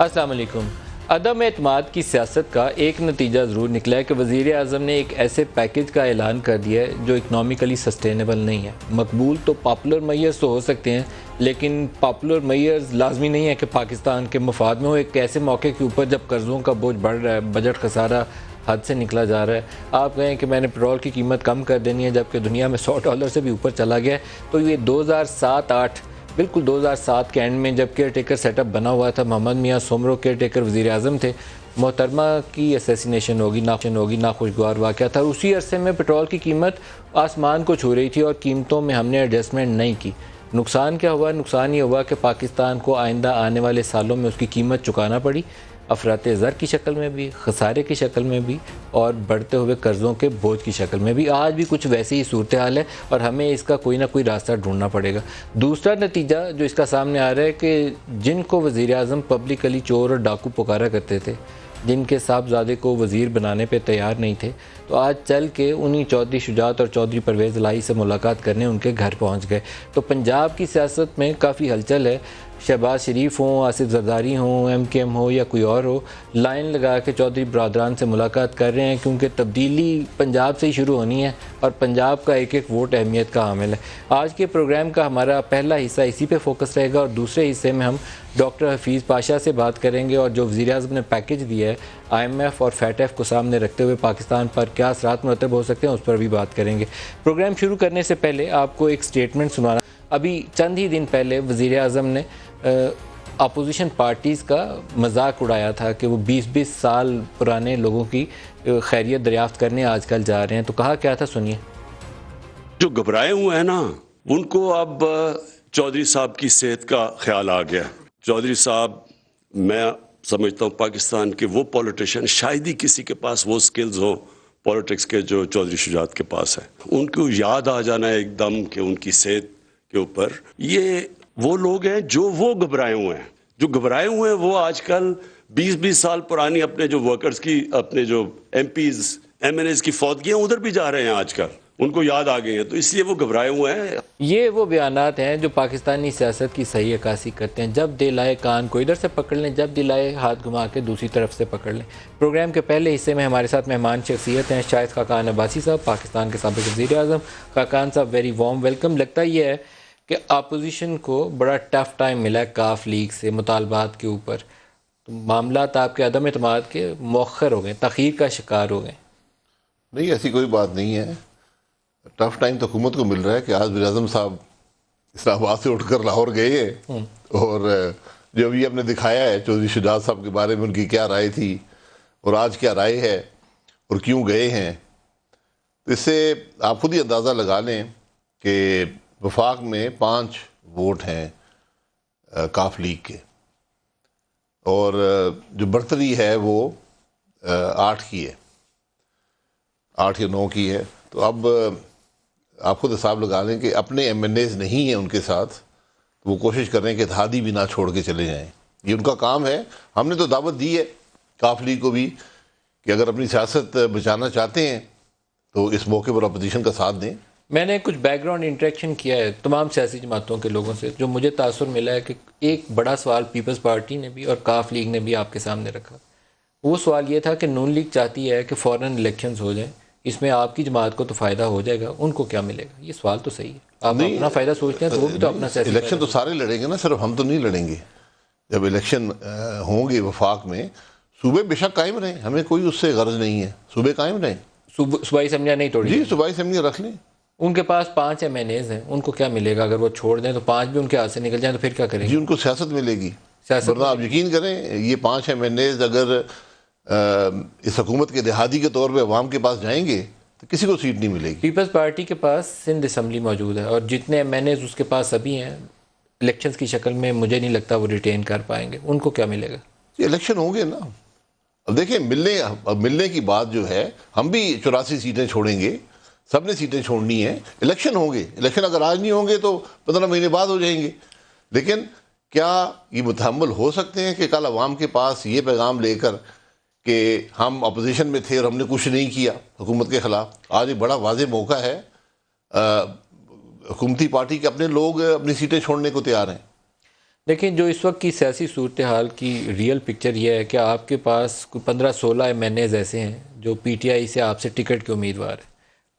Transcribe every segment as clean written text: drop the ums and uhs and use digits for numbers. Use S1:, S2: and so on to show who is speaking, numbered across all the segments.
S1: السلام علیکم۔ عدم اعتماد کی سیاست کا ایک نتیجہ ضرور نکلا ہے کہ وزیر اعظم نے ایک ایسے پیکج کا اعلان کر دیا ہے جو اکنامیکلی سسٹینیبل نہیں ہے۔ مقبول تو پاپولر میئرز تو ہو سکتے ہیں، لیکن پاپولر میئرز لازمی نہیں ہے کہ پاکستان کے مفاد میں ہو۔ ایک ایسے موقع کے اوپر جب قرضوں کا بوجھ بڑھ رہا ہے، بجٹ خسارہ حد سے نکلا جا رہا ہے، آپ کہیں کہ میں نے پیٹرول کی قیمت کم کر دینی ہے جبکہ دنیا میں $100 سے بھی اوپر چلا گیا ہے، تو یہ 2007-8 بالکل 2007 کے اینڈ میں جب کیئر ٹیکر سیٹ اپ بنا ہوا تھا، محمد میاں سومرو کیئر ٹیکر وزیر اعظم تھے، محترمہ کی اسیسینیشن ہوگی، ناخوشگوار واقعہ تھا۔ اسی عرصے میں پیٹرول کی قیمت آسمان کو چھو رہی تھی اور قیمتوں میں ہم نے ایڈجسٹمنٹ نہیں کی۔ نقصان کیا ہوا؟ نقصان یہ ہوا کہ پاکستان کو آئندہ آنے والے سالوں میں اس کی قیمت چکانا پڑی، افراط زر کی شکل میں بھی، خسارے کی شکل میں بھی، اور بڑھتے ہوئے قرضوں کے بوجھ کی شکل میں بھی۔ آج بھی کچھ ویسی ہی صورتحال ہے اور ہمیں اس کا کوئی نہ کوئی راستہ ڈھونڈنا پڑے گا۔ دوسرا نتیجہ جو اس کا سامنے آ رہا ہے کہ جن کو وزیر اعظم پبلکلی چور اور ڈاکو پکارا کرتے تھے، جن کے صاحبزادے کو وزیر بنانے پہ تیار نہیں تھے، تو آج چل کے انہی چودھری شجاعت اور چودھری پرویز الہی سے ملاقات کرنے ان کے گھر پہنچ گئے۔ تو پنجاب کی سیاست میں کافی ہلچل ہے۔ شہباز شریف ہوں، آصف زرداری ہوں، ایم کے ایم ہو یا کوئی اور ہو، لائن لگا کے چودھری برادران سے ملاقات کر رہے ہیں، کیونکہ تبدیلی پنجاب سے ہی شروع ہونی ہے اور پنجاب کا ایک ایک ووٹ اہمیت کا حامل ہے۔ آج کے پروگرام کا ہمارا پہلا حصہ اسی پہ فوکس رہے گا اور دوسرے حصے میں ہم ڈاکٹر حفیظ پاشا سے بات کریں گے اور جو وزیر اعظم نے پیکج دیا ہے آئی ایم ایف اور فیٹ ایف کو سامنے رکھتے ہوئے پاکستان پر کیا اثرات مرتب ہو سکتے ہیں اس پر بھی بات کریں گے۔ پروگرام شروع کرنے سے پہلے آپ کو ایک سٹیٹمنٹ سنانا، ابھی چند ہی دن پہلے وزیر اعظم نے اپوزیشن پارٹیز کا مذاق اڑایا تھا کہ وہ 20-20 سال پرانے لوگوں کی خیریت دریافت کرنے آج کل جا رہے ہیں، تو کہا کیا تھا، سنیے۔
S2: جو گھبرائے ہوئے ہیں نا، ان کو اب چودھری صاحب کی صحت کا خیال آ گیا۔ چودھری صاحب، میں سمجھتا ہوں پاکستان کے وہ پولیٹیشین شاید ہی کسی کے پاس وہ سکلز ہوں پولیٹکس کے جو چودھری شجاعت کے پاس ہے۔ ان کو یاد آ جانا ہے ایک دم کہ ان کی صحت کے اوپر، یہ وہ لوگ ہیں جو وہ گھبرائے ہوئے ہیں۔ جو گھبرائے ہوئے ہیں وہ آج کل 20-20 سال پرانی اپنے جو ورکرز کی، اپنے جو MPs MNAs کی فوتگیاں ادھر بھی جا رہے ہیں آج کل، ان کو یاد آ گئی ہیں، تو اس لیے وہ گھبرائے ہوئے ہیں۔
S1: یہ وہ بیانات ہیں جو پاکستانی سیاست کی صحیح عکاسی کرتے ہیں۔ جب دل آئے کان کو ادھر سے پکڑ لیں، جب دل آئے ہاتھ گھما کے دوسری طرف سے پکڑ لیں۔ پروگرام کے پہلے حصے میں ہمارے ساتھ مہمان شخصیت ہیں شاہد خاقان عباسی صاحب، پاکستان کے سابق وزیر اعظم۔ خاقان صاحب، ویری وارم ویلکم۔ لگتا یہ ہے کہ اپوزیشن کو بڑا ٹف ٹائم ملا ہے کاف لیگ سے مطالبات کے اوپر، تو معاملات آپ کے عدم اعتماد کے مؤخر ہو گئے، تاخیر کا شکار ہو گئے۔
S3: نہیں، ایسی کوئی بات نہیں ہے۔ ٹف ٹائم تو حکومت کو مل رہا ہے کہ آج وزیر اعظم صاحب اسلام آباد سے اٹھ کر لاہور گئے ہیں، اور جو ابھی آپ نے دکھایا ہے چودھری شجاعت صاحب کے بارے میں ان کی کیا رائے تھی اور آج کیا رائے ہے اور کیوں گئے ہیں، تو اس سے آپ خود ہی اندازہ لگا لیں کہ وفاق میں 5 ووٹ ہیں کاف لیگ کے، اور جو برتری ہے وہ 8 کی ہے، 8 یا 9 کی ہے۔ تو اب آپ خود حساب لگا لیں کہ اپنے ایم این ایز نہیں ہیں ان کے ساتھ، وہ کوشش کر رہے ہیں کہ اتحادی بھی نہ چھوڑ کے چلے جائیں۔ یہ ان کا کام ہے۔ ہم نے تو دعوت دی ہے کاف لیگ کو بھی کہ اگر اپنی سیاست بچانا چاہتے ہیں تو اس موقع پر اپوزیشن کا ساتھ دیں۔ میں
S1: نے کچھ بیک گراؤنڈ انٹریکشن کیا ہے تمام سیاسی جماعتوں کے لوگوں سے، جو مجھے تاثر ملا ہے کہ ایک بڑا سوال پیپلز پارٹی نے بھی اور کاف لیگ نے بھی آپ کے سامنے رکھا۔ وہ سوال یہ تھا کہ نون لیگ چاہتی ہے کہ فوراً الیکشنز ہو جائیں، اس میں آپ کی جماعت کو تو فائدہ ہو جائے گا، ان کو کیا ملے گا؟ یہ سوال تو صحیح ہے، آپ اپنا فائدہ سوچتے ہیں تو وہ بھی تو اپنا سیاسی
S3: الیکشن تو سارے لڑیں گے نا، صرف ہم تو نہیں لڑیں گے۔ جب الیکشن ہوں گے وفاق میں، صوبے بے شک قائم رہیں، ہمیں کوئی اس سے غرض نہیں ہے، صوبے قائم رہیں،
S1: صوبائی اسمبلیاں نہیں توڑی۔
S3: جی صوبائی اسمبلیاں رکھ لیں۔
S1: ان کے پاس 5 ایم این ایز ہیں، ان کو کیا ملے گا اگر وہ چھوڑ دیں؟ تو 5 بھی ان کے ہاتھ سے نکل جائیں تو پھر کیا کریں گے؟
S3: جی ان کو سیاست ملے گی، ورنہ آپ یقین کریں یہ 5 ایم این ایز اگر اس حکومت کے دہادی کے طور پہ عوام کے پاس جائیں گے تو کسی کو سیٹ نہیں ملے گی۔
S1: پیپلز پارٹی کے پاس سندھ اسمبلی موجود ہے اور جتنے ایم این ایز اس کے پاس ابھی ہیں الیکشنز کی شکل میں، مجھے نہیں لگتا وہ ریٹین کر پائیں گے۔ ان کو کیا ملے گا؟
S3: یہ الیکشن ہوں گے نا، اب دیکھیں ملنے کی بات جو ہے، ہم بھی 84 سیٹیں چھوڑیں گے، سب نے سیٹیں چھوڑنی ہیں، الیکشن ہوں گے۔ الیکشن اگر آج نہیں ہوں گے تو 15 مہینے بعد ہو جائیں گے، لیکن کیا یہ متحمل ہو سکتے ہیں کہ کل عوام کے پاس یہ پیغام لے کر کہ ہم اپوزیشن میں تھے اور ہم نے کچھ نہیں کیا حکومت کے خلاف؟ آج ایک بڑا واضح موقع ہے، حکومتی پارٹی کے اپنے لوگ اپنی سیٹیں چھوڑنے کو تیار ہیں۔
S1: دیکھیں جو اس وقت کی سیاسی صورتحال کی ریئل پکچر یہ ہے کہ آپ کے پاس کوئی 15-16 MNAs ایسے ہیں جو پی ٹی آئی سے آپ سے ٹکٹ کے امیدوار ہیں.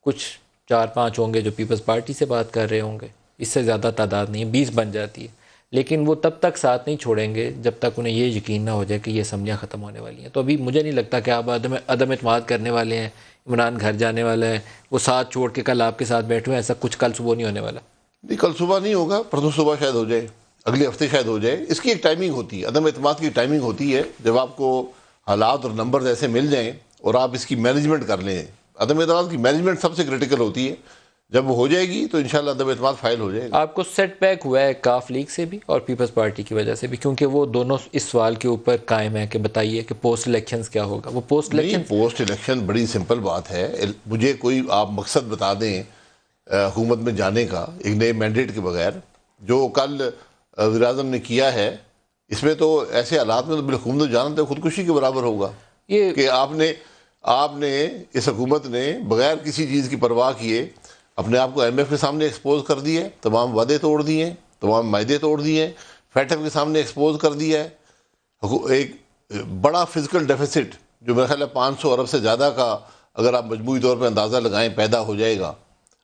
S1: کچھ 4-5 ہوں گے جو پیپلز پارٹی سے بات کر رہے ہوں گے، اس سے زیادہ تعداد نہیں ہے، 20 بن جاتی ہے. لیکن وہ تب تک ساتھ نہیں چھوڑیں گے جب تک انہیں یہ یقین نہ ہو جائے کہ یہ اسمبلیاں ختم ہونے والی ہیں. تو ابھی مجھے نہیں لگتا کہ آپ عدم اعتماد کرنے والے ہیں، عمران گھر جانے والا ہے، وہ ساتھ چھوڑ کے کل آپ کے ساتھ بیٹھے ہوئے ہیں. ایسا کچھ کل صبح نہیں ہونے والا.
S3: نہیں، کل صبح نہیں ہوگا، پرسوں صبح شاید ہو جائے، اگلے ہفتے شاید ہو جائے. اس کی ایک ٹائمنگ ہوتی ہے، عدم اعتماد کی ٹائمنگ ہوتی ہے جب آپ کو حالات اور نمبرز ایسے مل جائیں اور آپ اس کی مینجمنٹ کر لیں. عدم اعتماد کی مینجمنٹ سب سے کرٹیکل ہوتی ہے. جب وہ ہو جائے گی تو انشاءاللہ عدم اعتماد فائل ہو جائے گا.
S1: آپ کو سیٹ بیک ہوا ہے کاف لیگ سے بھی اور پیپلز پارٹی کی وجہ سے بھی، کیونکہ وہ دونوں اس سوال کے اوپر قائم ہے کہ بتائیے کہ پوسٹ الیکشنز کیا ہوگا. وہ پوسٹ
S3: نہیں،
S1: الیکشن
S3: پوسٹ الیکشن بڑی سمپل بات ہے. مجھے کوئی آپ مقصد بتا دیں حکومت میں جانے کا ایک نئے مینڈیٹ کے بغیر. جو کل وزیر اعظم نے کیا ہے اس میں تو ایسے حالات میں تو بالحکومت جانا تو خودکشی کے برابر ہوگا
S1: یہ
S3: کہ آپ نے اس حکومت نے بغیر کسی چیز کی پرواہ کیے اپنے آپ کو IMF کے سامنے ایکسپوز کر دیا ہے، تمام وعدے توڑ دیے، تمام معاہدے توڑ دیے، FATF کے سامنے ایکسپوز کر دیا ہے. ایک بڑا فزیکل ڈیفیسٹ جو میرا خیال ہے 500 ارب سے زیادہ کا اگر آپ مجموعی طور پہ اندازہ لگائیں پیدا ہو جائے گا.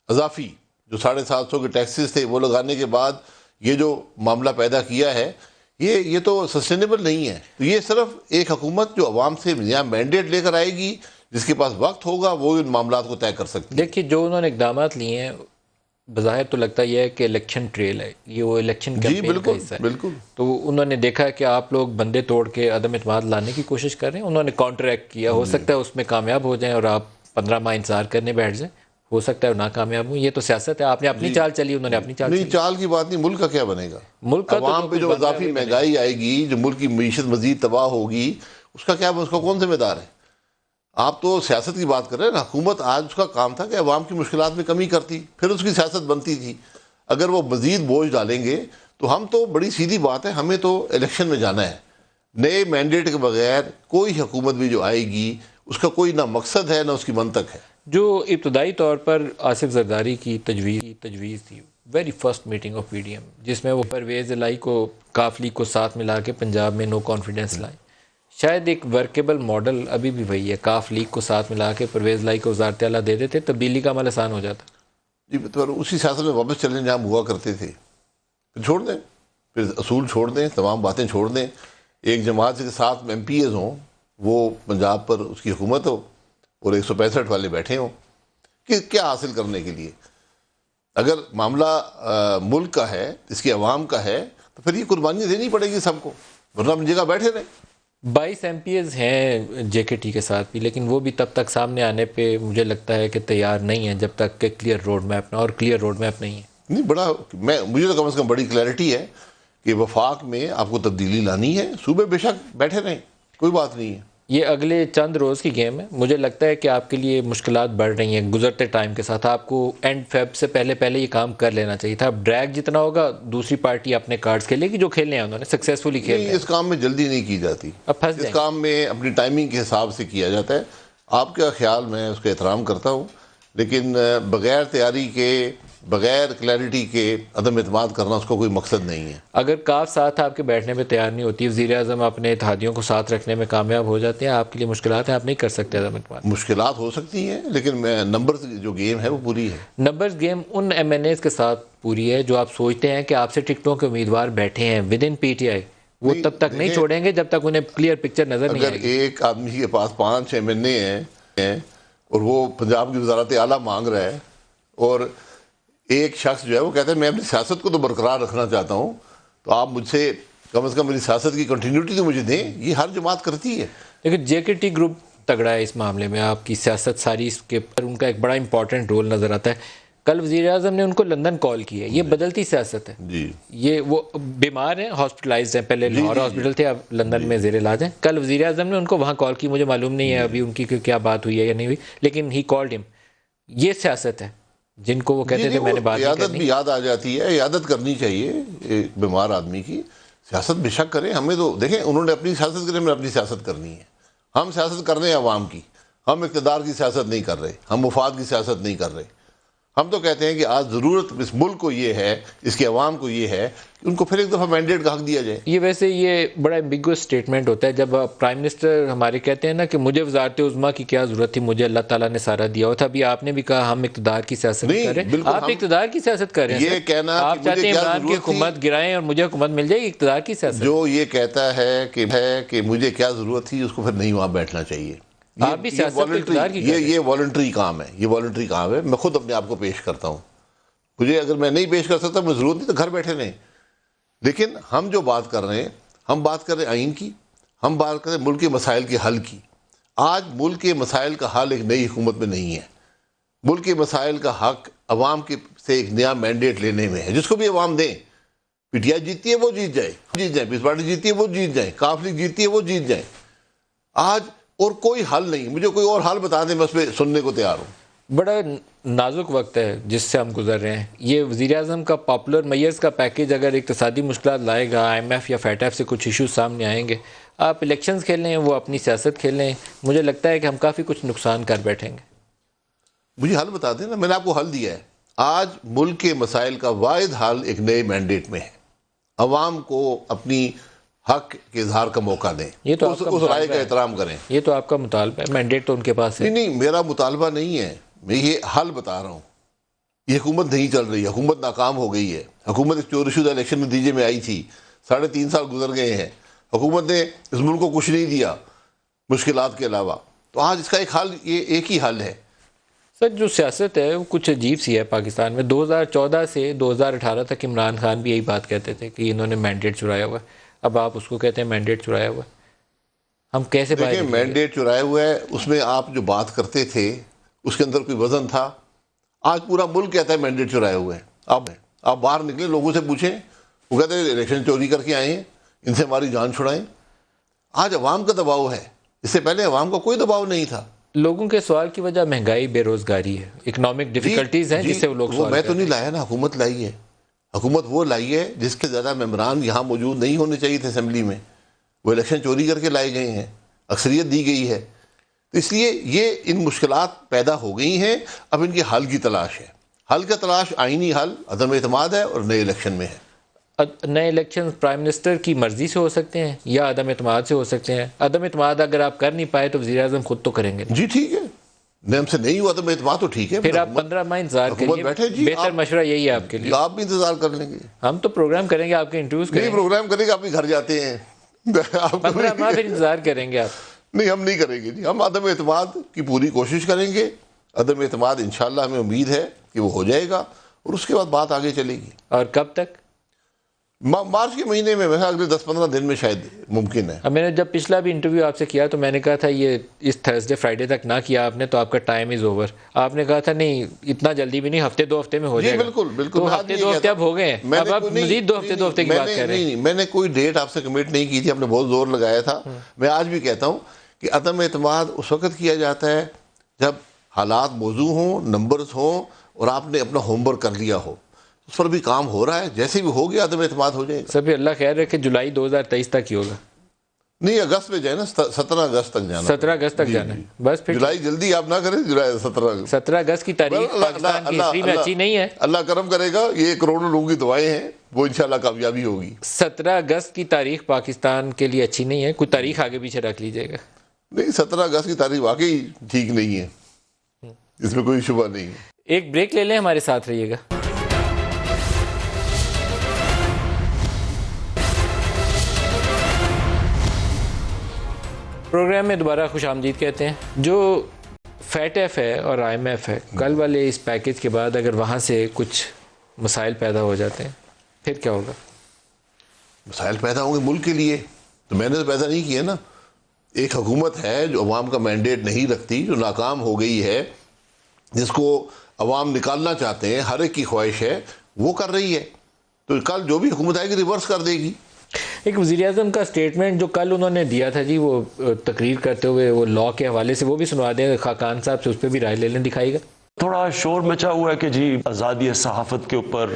S3: اضافی جو 750 کے ٹیکسز تھے وہ لگانے کے بعد یہ جو معاملہ پیدا کیا ہے یہ تو سسٹینیبل نہیں ہے. تو یہ صرف ایک حکومت جو عوام سے یہاں مینڈیٹ لے کر آئے گی، جس کے پاس وقت ہوگا، وہ ان معاملات کو طے کر سکتی ہے.
S1: دیکھیے جو انہوں نے اقدامات لیے ہیں بظاہر تو لگتا یہ ہے کہ الیکشن ٹریل ہے، یہ وہ الیکشن
S3: جی
S1: کیمپین کا
S3: بالکل
S1: حصہ ہے.
S3: بالکل.
S1: تو انہوں نے دیکھا کہ آپ لوگ بندے توڑ کے عدم اعتماد لانے کی کوشش کر رہے ہیں، انہوں نے کاؤنٹر ایکٹ کیا. ہو سکتا ہے اس میں کامیاب ہو جائیں اور آپ 15 ماہ انتظار کرنے بیٹھ جائیں، ہو سکتا ہے ناکامیاب ہوں. یہ تو سیاست ہے، آپ نے اپنی چال چلی، انہوں نے اپنی چال
S3: نہیں،
S1: چلی.
S3: چال کی بات نہیں، ملک کا کیا بنے گا؟
S1: ملک کا تو
S3: عوام پہ
S1: کچھ
S3: جو
S1: بن رہا ہے
S3: اضافی
S1: وہی بنے گا.
S3: مہنگائی آئے گی، جو ملک کی معیشت مزید تباہ ہوگی، اس کا کیا، اس کا کون ذمہ دار ہے؟ آپ تو سیاست کی بات کر رہے ہیں نا. حکومت آج اس کا کام تھا کہ عوام کی مشکلات میں کمی کرتی، پھر اس کی سیاست بنتی تھی. اگر وہ مزید بوجھ ڈالیں گے تو ہم تو بڑی سیدھی بات ہے، ہمیں تو الیکشن میں جانا ہے. نئے مینڈیٹ کے بغیر کوئی حکومت بھی جو آئے گی اس کا کوئی نہ مقصد ہے نہ اس کی منطق ہے.
S1: جو ابتدائی طور پر آصف زرداری کی تجویز تھی، very first meeting of PDM، جس میں وہ پرویز الہی کو کاف لیگ کو ساتھ ملا کے پنجاب میں نو کانفیڈنس لائیں. شاید ایک ورکیبل ماڈل ابھی بھی وہی ہے، کاف لیگ کو ساتھ ملا کے پرویز الہی کو وزارت اعلیٰ دے دیتے، تبدیلی کا عمل آسان ہو جاتا.
S3: جی تو اسی سیاست میں واپس چلیں جہاں ہم ہوا کرتے تھے. پھر چھوڑ دیں، پھر اصول چھوڑ دیں، تمام باتیں چھوڑ دیں. ایک جماعت کے ساتھ MPs ہوں، وہ پنجاب پر اس کی حکومت ہو اور 165 والے بیٹھے ہوں کہ کیا حاصل کرنے کے لیے. اگر معاملہ ملک کا ہے، اس کی عوام کا ہے، تو پھر یہ قربانی دینی پڑے گی سب کو، ورنہ اپنی جگہ بیٹھے رہیں.
S1: 22 MPs ہیں JKT کے ساتھ بھی، لیکن وہ بھی تب تک سامنے آنے پہ مجھے لگتا ہے کہ تیار نہیں ہیں جب تک کہ کلیئر روڈ میپ نہ، اور کلیئر روڈ میپ نہیں ہے.
S3: نہیں، مجھے تو کم از کم بڑی کلیئرٹی ہے کہ وفاق میں آپ کو تبدیلی لانی ہے. صوبے بے شک بیٹھے رہیں، کوئی بات نہیں ہے.
S1: یہ اگلے چند روز کی گیم ہے. مجھے لگتا ہے کہ آپ کے لیے مشکلات بڑھ رہی ہیں گزرتے ٹائم کے ساتھ. آپ کو اینڈ فیب سے پہلے یہ کام کر لینا چاہیے تھا. اب ڈریگ جتنا ہوگا دوسری پارٹی اپنے کارڈز کھیلے گی، جو کھیلنے ہیں انہوں نے سکسیسفلی کھیل
S3: نہیں،
S1: رہے
S3: اس کام میں جلدی نہیں کی جاتی،
S1: اب پھنس
S3: اس
S1: جائیں.
S3: کام میں اپنی ٹائمنگ کے حساب سے کیا جاتا ہے. آپ کا خیال میں اس کا احترام کرتا ہوں، لیکن بغیر تیاری کے، بغیر کلیئرٹی کے عدم اعتماد کرنا اس کا کوئی مقصد نہیں ہے.
S1: اگر کاف ساتھ آپ کے بیٹھنے پہ تیار نہیں ہوتی، وزیر اعظم اپنے اتحادیوں کو ساتھ رکھنے میں کامیاب ہو جاتے ہیں، آپ کے لیے مشکلات ہیں، آپ نہیں کر سکتے عدم اعتماد.
S3: مشکلات ہو سکتی ہیں لیکن نمبرز جو گیم ہے وہ پوری ہے.
S1: نمبرز گیم ان MNAs کے ساتھ پوری ہے جو آپ سوچتے ہیں کہ آپ سے ٹکٹوں کے امیدوار بیٹھے ہیں ود ان PTI. وہ تب تک نہیں چھوڑیں گے جب تک انہیں کلیئر پکچر نظر نہیں
S3: اگر
S1: آئے گی.
S3: ایک آدمی کے پاس 5 MNA ہیں اور وہ پنجاب کی وزارت اعلیٰ مانگ رہا ہے، اور ایک شخص جو ہے وہ کہتا ہے میں اپنی سیاست کو تو برقرار رکھنا چاہتا ہوں، تو آپ مجھ سے کم از کم میری سیاست کی کنٹینیوٹی تو مجھے دیں. یہ ہر جماعت کرتی ہے.
S1: لیکن JKT گروپ تگڑا ہے اس معاملے میں. آپ کی سیاست ساری اس کے پر ان کا ایک بڑا امپورٹنٹ رول نظر آتا ہے. کل وزیر اعظم نے ان کو لندن کال کی ہے. یہ بدلتی سیاست ہے.
S3: جی،
S1: یہ وہ بیمار ہیں، ہاسپٹلائزڈ ہیں، پہلے لاہور ہاسپٹل تھے، اب لندن میں زیر علاج ہیں. کل وزیر اعظم نے ان کو وہاں کال کی. مجھے معلوم نہیں ہے ابھی ان کی کیا بات ہوئی ہے یا نہیں ہوئی، لیکن ہی کالڈ ہم. یہ سیاست ہے جن کو وہ کہتے تھے میں نے بات نہیں
S3: عیادت
S1: کرنی.
S3: بھی یاد آ جاتی ہے، عیادت کرنی چاہیے ایک بیمار آدمی کی. سیاست بے شک کریں، ہمیں تو دیکھیں انہوں نے اپنی سیاست کریں، ہمیں اپنی سیاست کرنی ہے. ہم سیاست کر رہے ہیں عوام کی، ہم اقتدار کی سیاست نہیں کر رہے، ہم مفاد کی سیاست نہیں کر رہے. ہم تو کہتے ہیں کہ آج ضرورت اس ملک کو یہ ہے، اس کے عوام کو یہ ہے کہ ان کو پھر ایک دفعہ مینڈیٹ کا حق دیا جائے.
S1: یہ ویسے یہ بڑا ایمبیگوس اسٹیٹمنٹ ہوتا ہے جب پرائم منسٹر ہمارے کہتے ہیں نا کہ مجھے وزارت عظمیٰ کی کیا ضرورت تھی، مجھے اللہ تعالیٰ نے سارا دیا ہوا تھا. ابھی آپ نے بھی کہا ہم اقتدار کی سیاست
S3: نہیں،
S1: کر رہے ہیں.
S3: بالکل
S1: آپ
S3: ہم
S1: اقتدار کی سیاست کر رہے ہیں
S3: یہ
S1: سر.
S3: کہنا کہ
S1: آپ
S3: مجھے
S1: چاہتے ہیں
S3: کیا
S1: عمران کی
S3: ضرورت تھی،
S1: حکومت گرائیں اور مجھے حکومت مل جائے گی، اقتدار کی سیاست.
S3: جو یہ کہتا ہے کہ مجھے کیا ضرورت تھی، اس کو پھر نہیں وہاں بیٹھنا چاہیے.
S1: آپ بھی سیاست کو اقتدار کی کر رہے ہیں.
S3: یہ والنٹری کام ہے، یہ والنٹری کام ہے. میں خود اپنے آپ کو پیش کرتا ہوں. مجھے اگر میں نہیں پیش کر سکتا، مجھے ضرورت نہیں تو گھر بیٹھے رہیں. لیکن ہم جو بات کر رہے ہیں، ہم بات کر رہے ہیں آئین کی، ہم بات کر رہے ہیں ملک کے مسائل کے حل کی. آج ملک کے مسائل کا حل ایک نئی حکومت میں نہیں ہے. ملک کے مسائل کا حق عوام کے سے ایک نیا مینڈیٹ لینے میں ہے، جس کو بھی عوام دیں. پی ٹی آئی جیتتی ہے وہ جیت جائے، پیپلز پارٹی جیتتی ہے وہ جیت جائیں، کاف لیگ جیتتی ہے وہ جیت جائیں. آج اور کوئی حل نہیں. مجھے کوئی اور حل بتا دیں، میں اس پہ سننے کو تیار ہوں.
S1: بڑا نازک وقت ہے جس سے ہم گزر رہے ہیں. یہ وزیر اعظم کا پاپولر میئرز کا پیکیج اگر اقتصادی مشکلات لائے گا، آئی ایم ایف یا فیٹ ایف سے کچھ ایشوز سامنے آئیں گے، آپ الیکشنز کھیل لیں، وہ اپنی سیاست کھیل لیں، مجھے لگتا ہے کہ ہم کافی کچھ نقصان کر بیٹھیں گے.
S3: مجھے حل بتا دیں نا. میں نے آپ کو حل دیا ہے. آج ملک کے مسائل کا واحد حل ایک نئے مینڈیٹ میں ہے. عوام کو اپنی حق کے اظہار کا موقع دیں،
S1: یہ تو آپ کا
S3: اس رائے
S1: مطالبہ
S3: کا
S1: ہے.
S3: احترام کریں.
S1: یہ تو آپ کا مطالبہ ہے، مینڈیٹ تو ان کے پاس ہے.
S3: نہیں، میرا مطالبہ نہیں ہے، میں یہ حل بتا رہا ہوں. یہ حکومت نہیں چل رہی، حکومت ناکام ہو گئی ہے. حکومت ایک چوری شدہ الیکشن نتیجے میں آئی تھی. 3.5 سال گزر گئے ہیں. حکومت نے اس ملک کو کچھ نہیں دیا مشکلات کے علاوہ. تو آج اس کا ایک حل، یہ ایک ہی حل ہے.
S1: سر جو سیاست ہے وہ کچھ عجیب سی ہے پاکستان میں. 2014 سے 2018 تک عمران خان بھی یہی بات کہتے تھے کہ انہوں نے مینڈیٹ چرایا ہوا ہے. اب آپ اس کو کہتے ہیں مینڈیٹ چرایا ہوا ہے. ہم کیسے باہر
S3: دیکھیں،
S1: نکلیں گے؟
S3: مینڈیٹ چرائے ہوئے ہے، اس میں آپ جو بات کرتے تھے اس کے اندر کوئی وزن تھا؟ آج پورا ملک کہتا ہے مینڈیٹ چرائے ہوئے ہیں. آپ باہر نکلیں، لوگوں سے پوچھیں، وہ کہتے ہیں الیکشن چوری کر کے آئے ہیں، ان سے ہماری جان چھڑائیں. آج عوام کا دباؤ ہے. اس سے پہلے عوام کا کوئی دباؤ نہیں تھا.
S1: لوگوں کے سوال کی وجہ مہنگائی، بے روزگاری ہے، اکنامک ڈیفیکلٹیز ہیں جس سے وہ لوگ سوال
S3: میں
S1: کرتے
S3: تو نہیں لایا نا، حکومت لائی ہے. حکومت وہ لائی ہے جس کے زیادہ ممبران یہاں موجود نہیں ہونے چاہیے تھے اسمبلی میں. وہ الیکشن چوری کر کے لائے گئے ہیں، اکثریت دی گئی ہے. تو اس لیے یہ ان مشکلات پیدا ہو گئی ہیں. اب ان کے حل کی تلاش ہے. حل کا تلاش آئینی حل، عدم اعتماد ہے اور نئے الیکشن میں ہے.
S1: نئے الیکشن پرائم منسٹر کی مرضی سے ہو سکتے ہیں یا عدم اعتماد سے ہو سکتے ہیں. عدم اعتماد اگر آپ کر نہیں پائے تو وزیر اعظم خود تو کریں گے.
S3: جی ٹھیک ہے، ہم سے نہیں ہوا عدم اعتماد تو ٹھیک ہے،
S1: پھر آپ 15 ماہ انتظار
S3: بیٹھے
S1: کریے.
S3: جی.
S1: بہتر مشورہ یہی ہے آپ کے لیے.
S3: آپ بھی انتظار کر لیں گے.
S1: ہم تو پروگرام کریں گے، آپ کے انٹرویوز کریں
S3: نہیں،
S1: گے.
S3: پروگرام کریں گے، آپ بھی گھر جاتے ہیں.
S1: 15 ماہ پھر انتظار کریں گے آپ.
S3: نہیں، ہم نہیں کریں گے جی. ہم عدم اعتماد کی پوری کوشش کریں گے. عدم اعتماد انشاءاللہ ہمیں امید ہے کہ وہ ہو جائے گا اور اس کے بعد بات آگے چلے گی.
S1: اور کب تک؟
S3: مارچ کے مہینے میں، اگلے 10-15 دن میں شاید ممکن ہے.
S1: میں نے جب پچھلا بھی انٹرویو آپ سے کیا تو میں نے کہا تھا یہ اس تھرسڈے فرائیڈے تک نہ کیا آپ نے تو آپ کا ٹائم از اوور. آپ نے کہا تھا نہیں اتنا جلدی بھی نہیں، ہفتے 2 ہفتے میں ہو جائے گا.
S3: بالکل بالکل.
S1: تو ہفتے 2 ہفتے اب ہو گئے ہیں، اب آپ مزید 2 ہفتے 2 ہفتے کی بات کر رہے ہیں.
S3: نہیں، میں نے کوئی ڈیٹ آپ سے کمٹ نہیں کی تھی. آپ نے بہت زور لگایا تھا. میں آج بھی کہتا ہوں کہ عدم اعتماد اس وقت کیا جاتا ہے جب حالات موزوں ہوں، نمبرز ہوں اور آپ نے اپنا ہوم ورک کر لیا ہو. اس پر بھی کام ہو رہا ہے. جیسے بھی ہو گیا عدم اعتماد ہو جائے گا.
S1: سب اللہ خیر رکھے. جولائی 2023 تک ہی ہوگا.
S3: نہیں، اگست میں جائے نا، 17 اگست تک جانا.
S1: 17 اگست تک جانا ہے بس. پھر
S3: جولائی جلدی آپ نہ کریں. جولائی 17
S1: اگست کی تاریخ پاکستان کی ہسٹری میں اچھی نہیں ہے.
S3: اللہ کرم کرے گا. یہ کروڑوں لوگوں کی دعائیں ہیں، وہ انشاءاللہ کامیابی ہوگی.
S1: 17 اگست کی تاریخ پاکستان کے لیے اچھی نہیں ہے. کوئی تاریخ آگے پیچھے رکھ لیجئے گا.
S3: نہیں، 17 اگست کی تاریخ واقعی ٹھیک نہیں ہے، اس میں کوئی شبہ نہیں ہے.
S1: ایک بریک لے لیں، ہمارے ساتھ رہیے گا. پروگرام میں دوبارہ خوش آمدید کہتے ہیں. جو فیٹ ایف ہے اور آئی ایم ایف ہے، کل والے اس پیکیج کے بعد اگر وہاں سے کچھ مسائل پیدا ہو جاتے ہیں پھر کیا ہوگا؟
S3: مسائل پیدا ہوں گے ملک کے لیے. تو میں نے تو پیدا نہیں کیا نا. ایک حکومت ہے جو عوام کا مینڈیٹ نہیں رکھتی، جو ناکام ہو گئی ہے، جس کو عوام نکالنا چاہتے ہیں، ہر ایک کی خواہش ہے، وہ کر رہی ہے. تو کل جو بھی حکومت آئے گی ریورس کر دے گی.
S1: ایک وزیر اعظم کا سٹیٹمنٹ جو کل انہوں نے دیا تھا جی، وہ تقریر کرتے ہوئے وہ لا کے حوالے سے، وہ بھی سنوا دیں خاقان صاحب سے، اس پہ بھی رائے لے لیں. دکھائیے گا.
S4: تھوڑا شور مچا ہوا ہے کہ جی آزادی صحافت کے اوپر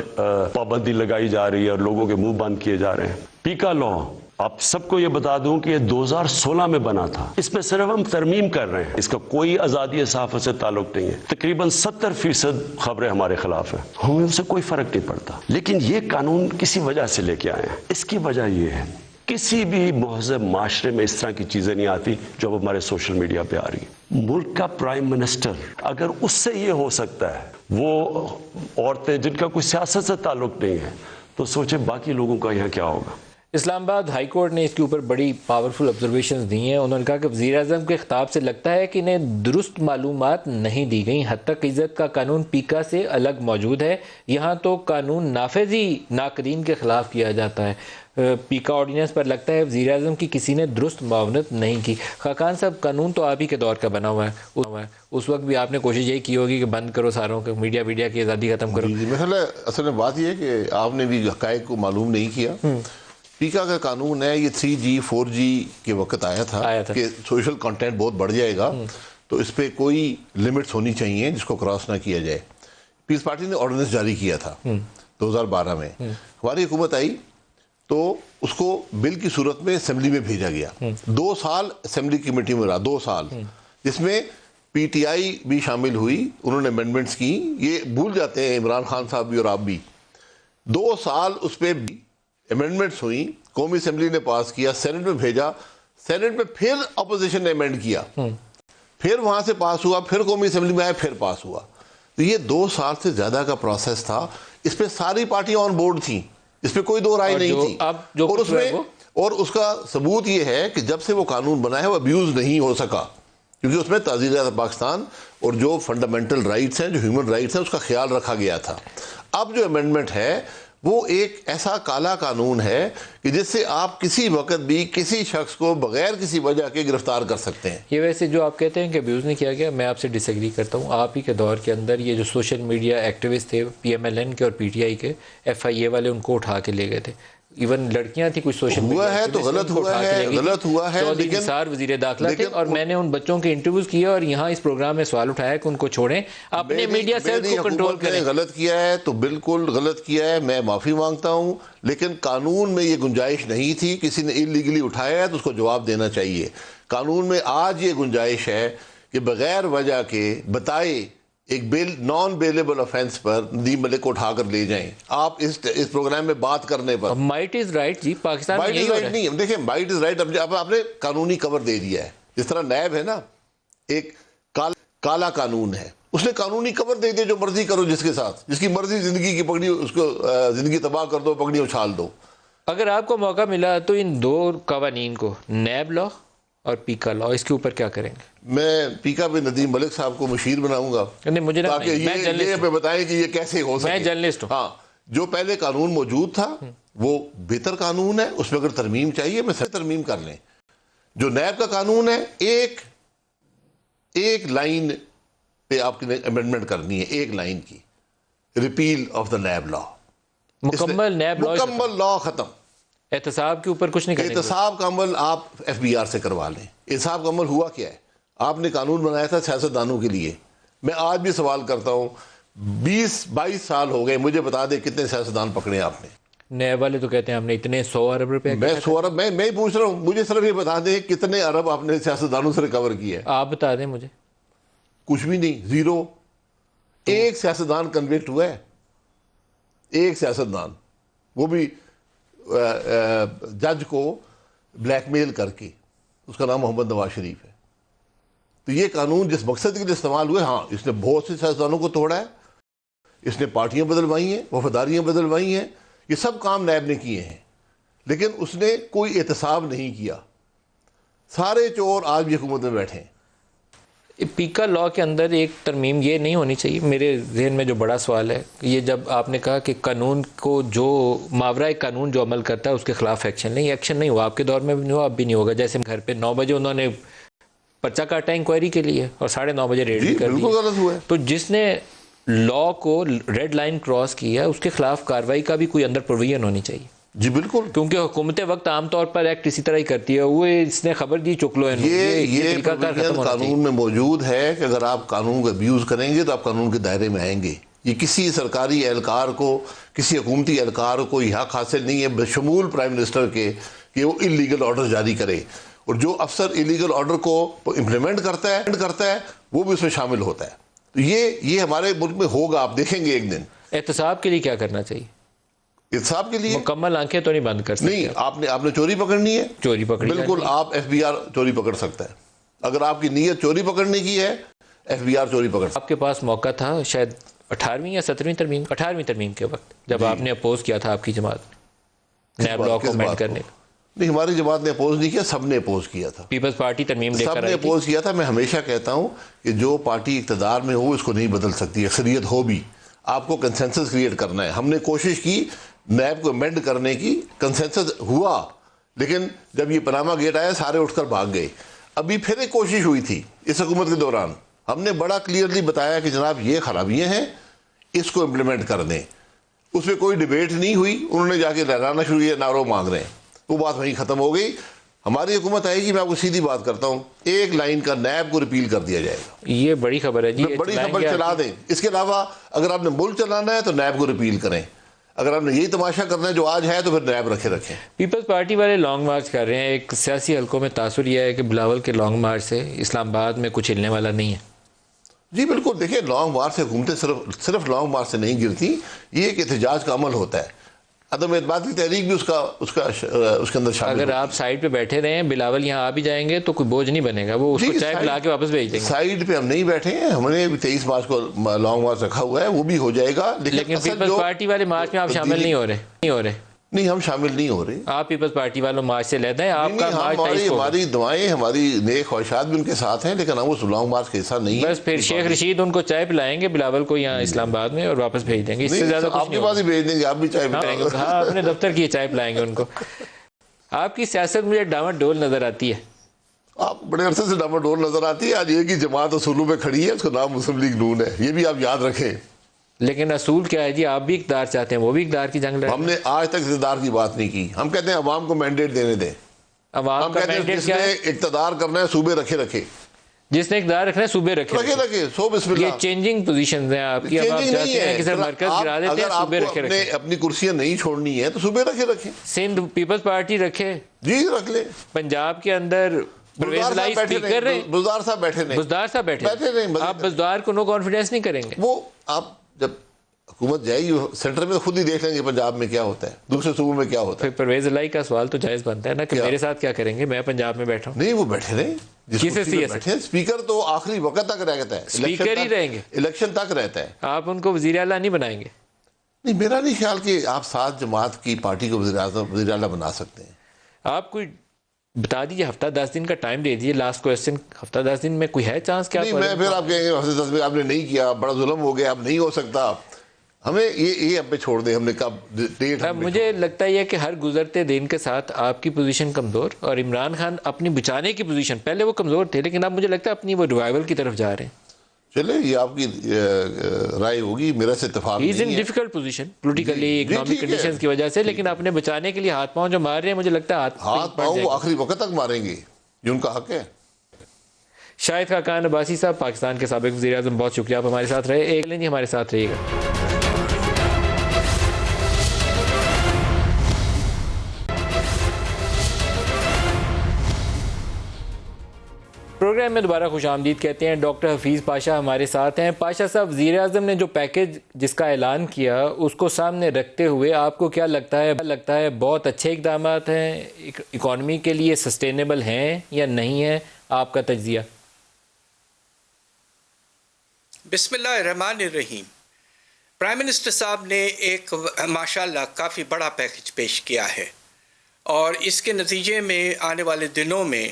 S4: پابندی لگائی جا رہی ہے اور لوگوں کے منہ بند کیے جا رہے ہیں. پیکا لا آپ سب کو یہ بتا دوں کہ یہ 2016 میں بنا تھا. اس پہ صرف ہم ترمیم کر رہے ہیں. اس کا کوئی آزادی صحافت سے تعلق نہیں ہے. تقریباً 70% خبریں ہمارے خلاف ہیں. ہمیں ان سے کوئی فرق نہیں پڑتا. لیکن یہ قانون کسی وجہ سے لے کے آئے ہیں. اس کی وجہ یہ ہے کسی بھی مہذب معاشرے میں اس طرح کی چیزیں نہیں آتی جو اب ہمارے سوشل میڈیا پہ آ رہی ہیں. ملک کا پرائم منسٹر اگر اس سے یہ ہو سکتا ہے, وہ عورتیں جن کا کوئی سیاست سے تعلق نہیں ہے, تو سوچیں باقی لوگوں کا یہاں کیا ہوگا.
S1: اسلام آباد ہائی کورٹ نے اس کے اوپر بڑی پاورفل آبزرویشنز دی ہیں. انہوں نے کہا کہ وزیر اعظم کے خطاب سے لگتا ہے کہ انہیں درست معلومات نہیں دی گئیں. حد تک عزت کا قانون پیکا سے الگ موجود ہے. یہاں تو قانون نافذ ہی ناقدین کے خلاف کیا جاتا ہے. پیکا آرڈیننس پر لگتا ہے وزیر اعظم کی کسی نے درست معاونت نہیں کی. خاقان صاحب, قانون تو آپ ہی کے دور کا بنا ہوا ہے. اس وقت بھی آپ نے کوشش یہی کی ہوگی کہ بند کرو ساروں کو, میڈیا کی آزادی ختم کرو.
S3: جی مثلا اصل میں بات یہ ہے کہ آپ نے بھی حقائق کو معلوم نہیں کیا. پیکا کا قانون ہے, یہ 3G 4G کے وقت آیا تھا کہ سوشل کنٹینٹ بہت بڑھ جائے گا, تو اس پہ کوئی لمٹس ہونی چاہیے جس کو کراس نہ کیا جائے. پیس پارٹی نے آرڈیننس جاری کیا تھا 2012 میں. ہماری حکومت آئی تو اس کو بل کی صورت میں اسمبلی میں بھیجا گیا. 2 سال اسمبلی کمیٹی میں رہا, 2 سال, جس میں پی ٹی آئی بھی شامل ہوئی. انہوں نے امینڈمنٹس کی. یہ بھول جاتے ہیں عمران خان صاحب بھی اور آپ بھی. 2 سال اس پہ امینڈمنٹس ہوئی, قومی اسمبلی نے پاس کیا, سینٹ میں بھیجا, سینٹ میں پھر اپوزیشن نے امینڈ کیا, پھر وہاں سے پاس ہوا, پھر قومی اسمبلی میں آیا, پھر پاس ہوا. تو یہ 2 سال سے زیادہ کا پروسیس تھا. اس پہ ساری پارٹیاں آن بورڈ تھیں, اس پہ کوئی دو رائے نہیں تھی. اور اس کا ثبوت یہ ہے کہ جب سے وہ قانون بنا ہے وہ ابیوز نہیں ہو سکا, کیونکہ اس میں تعزیر پاکستان اور جو فنڈامنٹل رائٹس ہیں, جو ہیومن رائٹس ہیں, اس کا خیال رکھا گیا تھا. اب جو امینڈمنٹ ہے وہ ایک ایسا کالا قانون ہے کہ جس سے آپ کسی وقت بھی کسی شخص کو بغیر کسی وجہ کے گرفتار کر سکتے ہیں.
S1: یہ ویسے جو آپ کہتے ہیں کہ ابیوز نہیں کیا گیا, میں آپ سے ڈس ایگری کرتا ہوں. آپ ہی کے دور کے اندر یہ جو سوشل میڈیا ایکٹیوسٹ تھے, PMLN کے اور PTI کے, FIA والے ان کو اٹھا کے لے گئے تھے. ایون لڑکیاں تھیں کچھ سوشل
S3: ہوا ہے تو غلط ہوا ہے.
S1: چودھری نثار وزیر داخلہ تھے, اور میں نے ان بچوں کے انٹرویوز کیے اور یہاں اس پروگرام میں سوال اٹھایا کہ ان کو چھوڑیں, اپنے میڈیا سیل کو کنٹرول کریں.
S3: غلط کیا ہے تو بالکل غلط کیا ہے, میں معافی مانگتا ہوں, لیکن قانون میں یہ گنجائش نہیں تھی. کسی نے انلیگلی اٹھایا ہے تو اس کو جواب دینا چاہیے. قانون میں آج یہ گنجائش ہے کہ بغیر وجہ کے بتائے ایک نان بیلیبل آفینس پر ندیم ملک کو اٹھا کر لے جائیں. آپ اس پروگرام میں بات کرنے پر
S1: مائٹ از رائٹ. جی پاکستان میں
S3: یہی ہو رہا ہے. نہیں دیکھیں, مائٹ از رائٹ اب آپ نے قانونی کور دے دیا ہے. جس طرح نیب ہے نا, ایک کالا قانون ہے, اس نے قانونی کور دے دیا, جو مرضی کرو جس کے ساتھ, جس کی مرضی زندگی کی پگڑی, اس کو زندگی تباہ کر دو, پگڑی اچھال دو.
S1: اگر آپ کو موقع ملا تو ان 2 قوانین کو, نیب لا اور پیکا لا, اس کے اوپر کیا کریں گے؟
S3: میں پیکا پہ ندیم ملک صاحب کو مشیر بناؤں گا,
S1: مجھے
S3: تاکہ یہ پہ بتائیں کہ یہ کیسے ہو سکے.
S1: میں جرنلسٹ ہوں.
S3: ہاں, جو پہلے قانون موجود تھا وہ بہتر قانون ہے, اس میں اگر ترمیم چاہیے میں سے ترمیم کر لیں. جو نیب کا قانون ہے, ایک لائن پہ آپ کی امینڈمنٹ کرنی ہے, ایک لائن کی, ریپیل آف دا نیب لا.
S1: مکمل نیب لا,
S3: مکمل لا ختم.
S1: احتساب کے اوپر کچھ نہیں کریں گے.
S3: احتساب کا عمل آپ FBR سے کروا لیں. احتساب کا عمل ہوا کیا ہے؟ آپ نے قانون بنایا تھا سیاستدانوں کے لیے. میں آج بھی سوال کرتا ہوں, 20-22 سال ہو گئے, مجھے بتا دیں کتنے سیاستدان پکڑے آپ نے؟
S1: نیب والے تو کہتے ہیں ہم نے اتنے 100 ارب روپے.
S3: میں 100 ارب میں ہی پوچھ رہا ہوں, مجھے صرف یہ بتا دیں کتنے ارب آپ نے سیاستدانوں سے ریکور کیا ہے.
S1: آپ بتا دیں مجھے.
S3: کچھ بھی نہیں, 0. ایک سیاستدان کنوکٹ ہوا ہے, ایک سیاستدان, وہ بھی جج کو بلیک میل کر کے. اس کا نام محمد نواز شریف ہے. تو یہ قانون جس مقصد کے لیے استعمال ہوئے, ہاں اس نے بہت سے سیاستدانوں کو توڑا ہے, اس نے پارٹیاں بدلوائی ہیں, وفاداریاں بدلوائی ہیں, یہ سب کام نیب نے کیے ہیں, لیکن اس نے کوئی احتساب نہیں کیا. سارے چور آج بھی حکومت میں بیٹھے ہیں.
S1: پیکا لا کے اندر ایک ترمیم یہ نہیں ہونی چاہیے؟ میرے ذہن میں جو بڑا سوال ہے یہ, جب آپ نے کہا کہ قانون کو جو ماورائے قانون جو عمل کرتا ہے اس کے خلاف ایکشن نہیں ہوا. آپ کے دور میں بھی نہیں ہوا, اب بھی نہیں ہوگا. جیسے گھر پہ 9 بجے انہوں نے پرچہ کاٹا انکوائری کے لیے اور 9:30 بجے ریڈ کر دی.
S3: غلط ہوا ہے.
S1: تو جس نے لا کو ریڈ لائن کراس کیا اس کے خلاف کارروائی کا بھی کوئی اندر پروویژن ہونی چاہیے.
S3: جی بالکل,
S1: کیونکہ حکومت وقت عام طور پر ایکٹ اسی طرح ہی کرتی ہے, وہ اس نے خبر دی چک لو.
S3: یہ قانون میں موجود ہے کہ اگر آپ قانون کو ابیوز کریں گے تو آپ قانون کے دائرے میں آئیں گے. یہ کسی سرکاری اہلکار کو, کسی حکومتی اہلکار کو یہ حق حاصل نہیں ہے بشمول پرائم منسٹر کے کہ وہ انلیگل آرڈر جاری کرے، اور جو افسر انلیگل آرڈر کو امپلیمنٹ کرتا ہے وہ بھی اس میں شامل ہوتا ہے. تو یہ ہمارے ملک میں ہوگا، آپ دیکھیں گے ایک دن.
S1: احتساب کے لیے کیا کرنا چاہیے؟
S3: احتساب کے لیے
S1: مکمل آنکھیں تو نہیں بند کر سکتے.
S3: نہیں، آپ نے چوری پکڑنی ہے،
S1: چوری پکڑی
S3: بالکل آپ ایف بی آر چوری پکڑ سکتا ہے. اگر آپ کی نیت چوری پکڑنے کی ہے، ایف بی آر چوری پکڑ سکتا
S1: آپ کے پاس موقع تھا شاید 18ویں یا 17ویں ترمیم 18ویں ترمیم کے وقت جب آپ نے اپوز کیا تھا آپ کی جماعت نے نیب لا کو امینڈ کرنے کا.
S3: نہیں، ہماری جماعت نے اپوز نہیں کیا، سب نے اپوز کیا تھا.
S1: پیپلز پارٹی ترمیم لے
S3: سب
S1: کر
S3: نے
S1: آئی تھی.
S3: اپوز کیا تھا. میں ہمیشہ کہتا ہوں کہ جو پارٹی اقتدار میں ہو اس کو نہیں بدل سکتی، اکثریت ہو بھی. آپ کو کنسنسس کریٹ کرنا ہے. ہم نے کوشش کی نیب کو امینڈ کرنے کی، کنسنسس ہوا، لیکن جب یہ پاناما گیٹ آیا سارے اٹھ کر بھاگ گئے. ابھی پھر ایک کوشش ہوئی تھی اس حکومت کے دوران، ہم نے بڑا کلیئرلی بتایا کہ جناب یہ خرابیاں ہیں، اس کو امپلیمنٹ کر دیں. اس میں کوئی ڈیبیٹ نہیں ہوئی، انہوں نے جا کے لہرانا شروع کیا، نعروں مانگ رہے ہیں. وہ بات وہیں ختم ہو گئی. ہماری حکومت آئے گی، میں آپ کو سیدھی بات کرتا ہوں، ایک لائن کا نیب کو ریپیل کر دیا جائے گا.
S1: یہ بڑی خبر ہے جی.
S3: بڑی خبر چلا دیں. اس کے علاوہ اگر آپ نے ملک چلانا ہے تو نیب کو ریپیل کریں. اگر آپ نے یہی تماشا کرنا ہے جو آج ہے تو پھر نیب رکھیں.
S1: پیپلز پارٹی والے لانگ مارچ کر رہے ہیں. ایک سیاسی حلقوں میں تاثر یہ ہے کہ بلاول کے لانگ مارچ سے اسلام آباد میں کچھ ہلنے والا نہیں ہے.
S3: جی بالکل. دیکھیں، لانگ مارچ سے حکومتیں صرف لانگ مارچ سے نہیں گرتی، یہ ایک احتجاج کا عمل ہوتا ہے. عدم اعتماد کی تحریک بھی اس کے اندر شامل.
S1: اگر آپ سائڈ پہ بیٹھے رہے ہیں، بلاول یہاں آ بھی جائیں گے تو کوئی بوجھ نہیں بنے گا، وہ اس کو چائے پلا کے واپس بھیج دیں گے.
S3: سائڈ پہ ہم نہیں بیٹھے ہیں، ہم نے 23 مارچ کو لانگ مارچ رکھا ہوا ہے، وہ بھی ہو جائے گا.
S1: لیکن پیپلز پارٹی والے مارچ میں آپ شامل نہیں ہو رہے.
S3: نہیں، ہم شامل نہیں ہو رہے.
S1: آپ پیپلز پارٹی والوں مارچ سے لیتے ہیں. آپ کا مارچ
S3: ہماری دعائیں، ہماری نیک خواہشات بھی ان کے ساتھ ہیں، لیکن ہم اس لانگ مارچ کا حصہ نہیں ہیں.
S1: بس پھر شیخ رشید ان کو چائے پلائیں گے بلاول کو یہاں اسلام آباد میں اور واپس بھیج دیں گے. اس سے زیادہ
S3: آپ کے پاس ہی بھیج دیں گے، آپ بھی چائے پلائیں گے.
S1: ہاں، اپنے دفتر کی چائے پلائیں گے ان کو. آپ کی سیاست مجھے ڈاما ڈول نظر آتی ہے.
S3: آپ بڑے عرصے سے ڈاما ڈول نظر آتی ہے. آج ایک ہی جماعت اصولوں پہ کھڑی ہے، اس کا نام مسلم لیگ نون ہے. یہ بھی آپ یاد رکھیں.
S1: لیکن اصول کیا ہے جی؟ آپ بھی اقتدار چاہتے ہیں، وہ بھی اقتدار کی جنگ لڑ.
S3: ہم نے آج تک اقتدار کی بات نہیں کی. ہم کہتے ہیں عوام کو مینڈیٹ دینے دیں.
S1: عوام
S3: ہم
S1: کا
S3: کہتے ہیں
S1: مینڈیٹ
S3: جس
S1: کیا
S3: نے
S1: ہے؟
S3: اقتدار کرنا ہے صوبے رکھے.
S1: جس نے اقتدار رکھنا ہے صوبے رکھے.
S3: سو بسم اللہ.
S1: یہ چینجنگ پوزیشنز ہیں آپ کی. اب آپ چاہتے ہیں کہ صرف مرکز گرا دیتے ہیں، صوبے رکھے.
S3: اپنی کرسیاں نہیں چھوڑنی ہے تو صوبے رکھے.
S1: سندھ پیپلز پارٹی رکھے.
S3: جی رکھ لیں.
S1: پنجاب کے اندر
S3: بزدار صاحب بیٹھے نہیں.
S1: آپ بزدار کو نو کانفیڈنس نہیں کریں گے؟
S3: وہ آپ جب حکومت جائے گی سینٹر میں خود ہی دیکھ لیں گے پنجاب میں کیا ہوتا ہے، دوسرے صوبوں میں کیا ہوتا ہے.
S1: پھر پرویز الہی کا سوال تو جائز بنتا ہے نا کہ میرے ساتھ کیا کریں گے، میں پنجاب میں بیٹھا ہوں.
S3: نہیں، وہ بیٹھے رہیں. اسپیکر تو آخری وقت تک رہتا ہے.
S1: اسپیکر ہی رہیں گے،
S3: الیکشن تک رہتا ہے.
S1: آپ ان کو وزیر اعلیٰ نہیں بنائیں گے؟
S3: نہیں، میرا نہیں خیال کہ آپ 7 جماعت کی پارٹی کو وزیر اعلیٰ بنا سکتے ہیں.
S1: آپ کوئی بتا دیجیے، ہفتہ 10 دن کا ٹائم دے دیجیے. لاسٹ کویسچن، ہفتہ 10 دن میں کوئی ہے چانس کیا؟
S3: نہیں، میں پھر آپ کہیں گے ہفتے 10 میں آپ نے نہیں کیا، بڑا ظلم ہو گیا، اب نہیں ہو سکتا. ہمیں یہ اب پہ چھوڑ دیں. ہم نے کب ڈیٹ.
S1: مجھے لگتا ہے کہ ہر گزرتے دن کے ساتھ آپ کی پوزیشن کمزور، اور عمران خان اپنی بچانے کی پوزیشن، پہلے وہ کمزور تھے لیکن اب مجھے لگتا ہے اپنی وہ ریوائول کی طرف جا رہے ہیں.
S3: چلے، یہ آپ کی رائے ہوگی، میرا سے اتفاق نہیں ہے.
S1: In difficult position politically, economic conditions کی وجہ سے، لیکن اپنے بچانے کے لیے ہاتھ پاؤں جو مار رہے ہیں، مجھے لگتا ہے
S3: ہاتھ پاؤں وہ آخری وقت تک ماریں گے، یہ ان کا حق ہے.
S1: شاہد خاقان عباسی صاحب، پاکستان کے سابق وزیر اعظم، بہت شکریہ آپ ہمارے ساتھ رہے. ایک لیں جی، ہمارے ساتھ رہیے گا. پروگرام میں دوبارہ خوش آمدید کہتے ہیں. ڈاکٹر حفیظ پاشا ہمارے ساتھ ہیں. پاشا صاحب، وزیر اعظم نے جو پیکیج جس کا اعلان کیا اس کو سامنے رکھتے ہوئے آپ کو کیا لگتا ہے بہت اچھے اقدامات ہیں، اکانومی کے لیے سسٹینیبل ہیں یا نہیں ہیں؟ آپ کا تجزیہ.
S5: بسم اللہ الرحمن الرحیم. پرائم منسٹر صاحب نے ایک ماشاءاللہ کافی بڑا پیکیج پیش کیا ہے، اور اس کے نتیجے میں آنے والے دنوں میں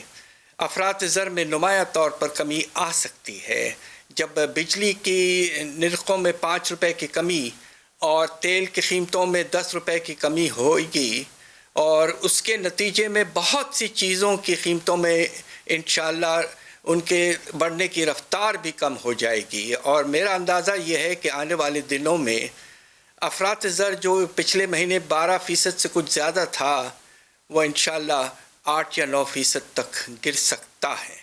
S5: افراط زر میں نمایاں طور پر کمی آ سکتی ہے. جب بجلی کی نرخوں میں 5 روپے کی کمی اور تیل کی قیمتوں میں 10 روپے کی کمی ہوگی، اور اس کے نتیجے میں بہت سی چیزوں کی قیمتوں میں انشاءاللہ ان کے بڑھنے کی رفتار بھی کم ہو جائے گی. اور میرا اندازہ یہ ہے کہ آنے والے دنوں میں افراط زر جو پچھلے مہینے 12% سے کچھ زیادہ تھا، وہ انشاءاللہ 8 یا 9% تک گر سکتا ہے.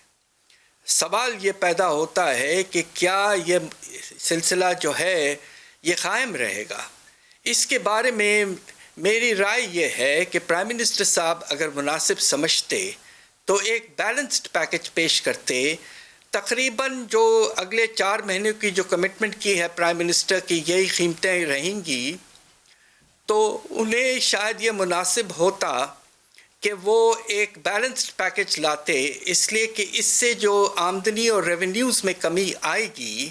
S5: سوال یہ پیدا ہوتا ہے کہ کیا یہ سلسلہ جو ہے یہ قائم رہے گا؟ اس کے بارے میں میری رائے یہ ہے کہ پرائم منسٹر صاحب اگر مناسب سمجھتے تو ایک بیلنسڈ پیکج پیش کرتے. تقریباً جو اگلے 4 مہینے کی جو کمٹمنٹ کی ہے پرائم منسٹر کی یہی قیمتیں رہیں گی، تو انہیں شاید یہ مناسب ہوتا کہ وہ ایک بیلنسڈ پیکج لاتے، اس لیے کہ اس سے جو آمدنی اور ریونیوز میں کمی آئے گی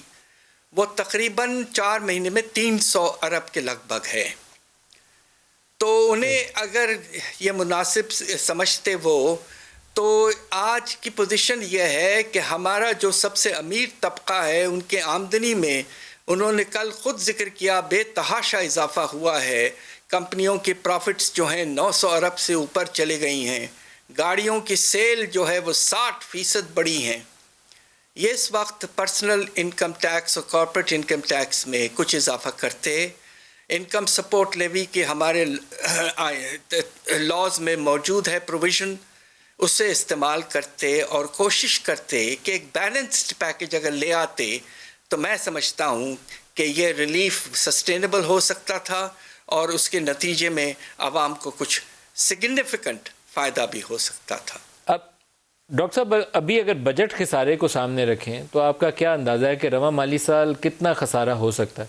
S5: وہ تقریباً 4 مہینے میں 300 ارب کے لگ بھگ ہے. تو انہیں اگر یہ مناسب سمجھتے وہ، تو آج کی پوزیشن یہ ہے کہ ہمارا جو سب سے امیر طبقہ ہے ان کے آمدنی میں انہوں نے کل خود ذکر کیا بے تحاشا اضافہ ہوا ہے. کمپنیوں کی پروفٹس جو ہیں 900 ارب سے اوپر چلے گئی ہیں. گاڑیوں کی سیل جو ہے وہ 60% بڑھی ہیں. یہ اس وقت پرسنل انکم ٹیکس اور کارپوریٹ انکم ٹیکس میں کچھ اضافہ کرتے. انکم سپورٹ لیوی کے ہمارے لاز میں موجود ہے پروویژن، اسے استعمال کرتے اور کوشش کرتے کہ ایک بیلنسڈ پیکج اگر لے آتے تو میں سمجھتا ہوں کہ یہ ریلیف سسٹینیبل ہو سکتا تھا اور اس کے نتیجے میں عوام کو کچھ سگنیفیکنٹ فائدہ بھی ہو سکتا تھا.
S1: اب ڈاکٹر صاحب ابھی اگر بجٹ خسارے کو سامنے رکھیں تو آپ کا کیا اندازہ ہے کہ رواں مالی سال کتنا خسارہ ہو سکتا ہے؟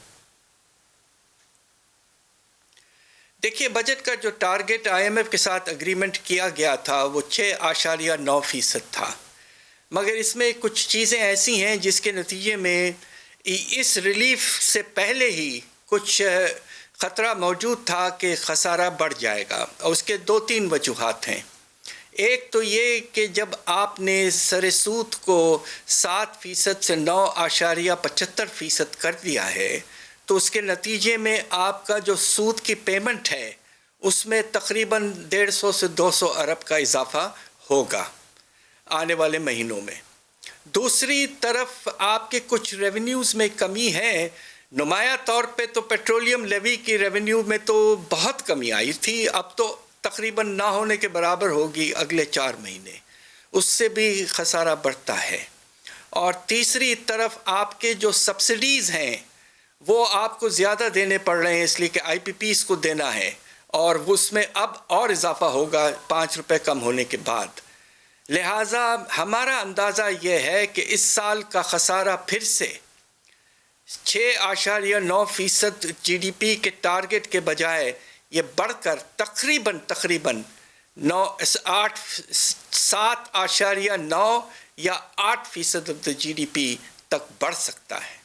S5: دیکھیے، بجٹ کا جو ٹارگٹ آئی ایم ایف کے ساتھ اگریمنٹ کیا گیا تھا وہ 6.9% تھا، مگر اس میں کچھ چیزیں ایسی ہیں جس کے نتیجے میں اس ریلیف سے پہلے ہی کچھ خطرہ موجود تھا کہ خسارہ بڑھ جائے گا، اور اس کے 2-3 وجوہات ہیں. ایک تو یہ کہ جب آپ نے سر سود کو 7% سے 9.75% کر دیا ہے تو اس کے نتیجے میں آپ کا جو سود کی پیمنٹ ہے اس میں تقریباً 150 سے 200 ارب کا اضافہ ہوگا آنے والے مہینوں میں. دوسری طرف آپ کے کچھ ریونیوز میں کمی ہے. نمایاں طور پہ تو پیٹرولیم لیوی کی ریونیو میں تو بہت کمی آئی تھی، اب تو تقریباً نہ ہونے کے برابر ہوگی اگلے 4 مہینے، اس سے بھی خسارہ بڑھتا ہے. اور تیسری طرف آپ کے جو سبسڈیز ہیں وہ آپ کو زیادہ دینے پڑ رہے ہیں، اس لیے کہ آئی پی پیز کو دینا ہے، اور اس میں اب اور اضافہ ہوگا 5 روپے کم ہونے کے بعد. لہٰذا ہمارا اندازہ یہ ہے کہ اس سال کا خسارہ پھر سے 6.9% جی ڈی پی کے ٹارگٹ کے بجائے یہ بڑھ کر تقریباً 7.9 یا 8% آف دا جی ڈی پی تک بڑھ سکتا ہے.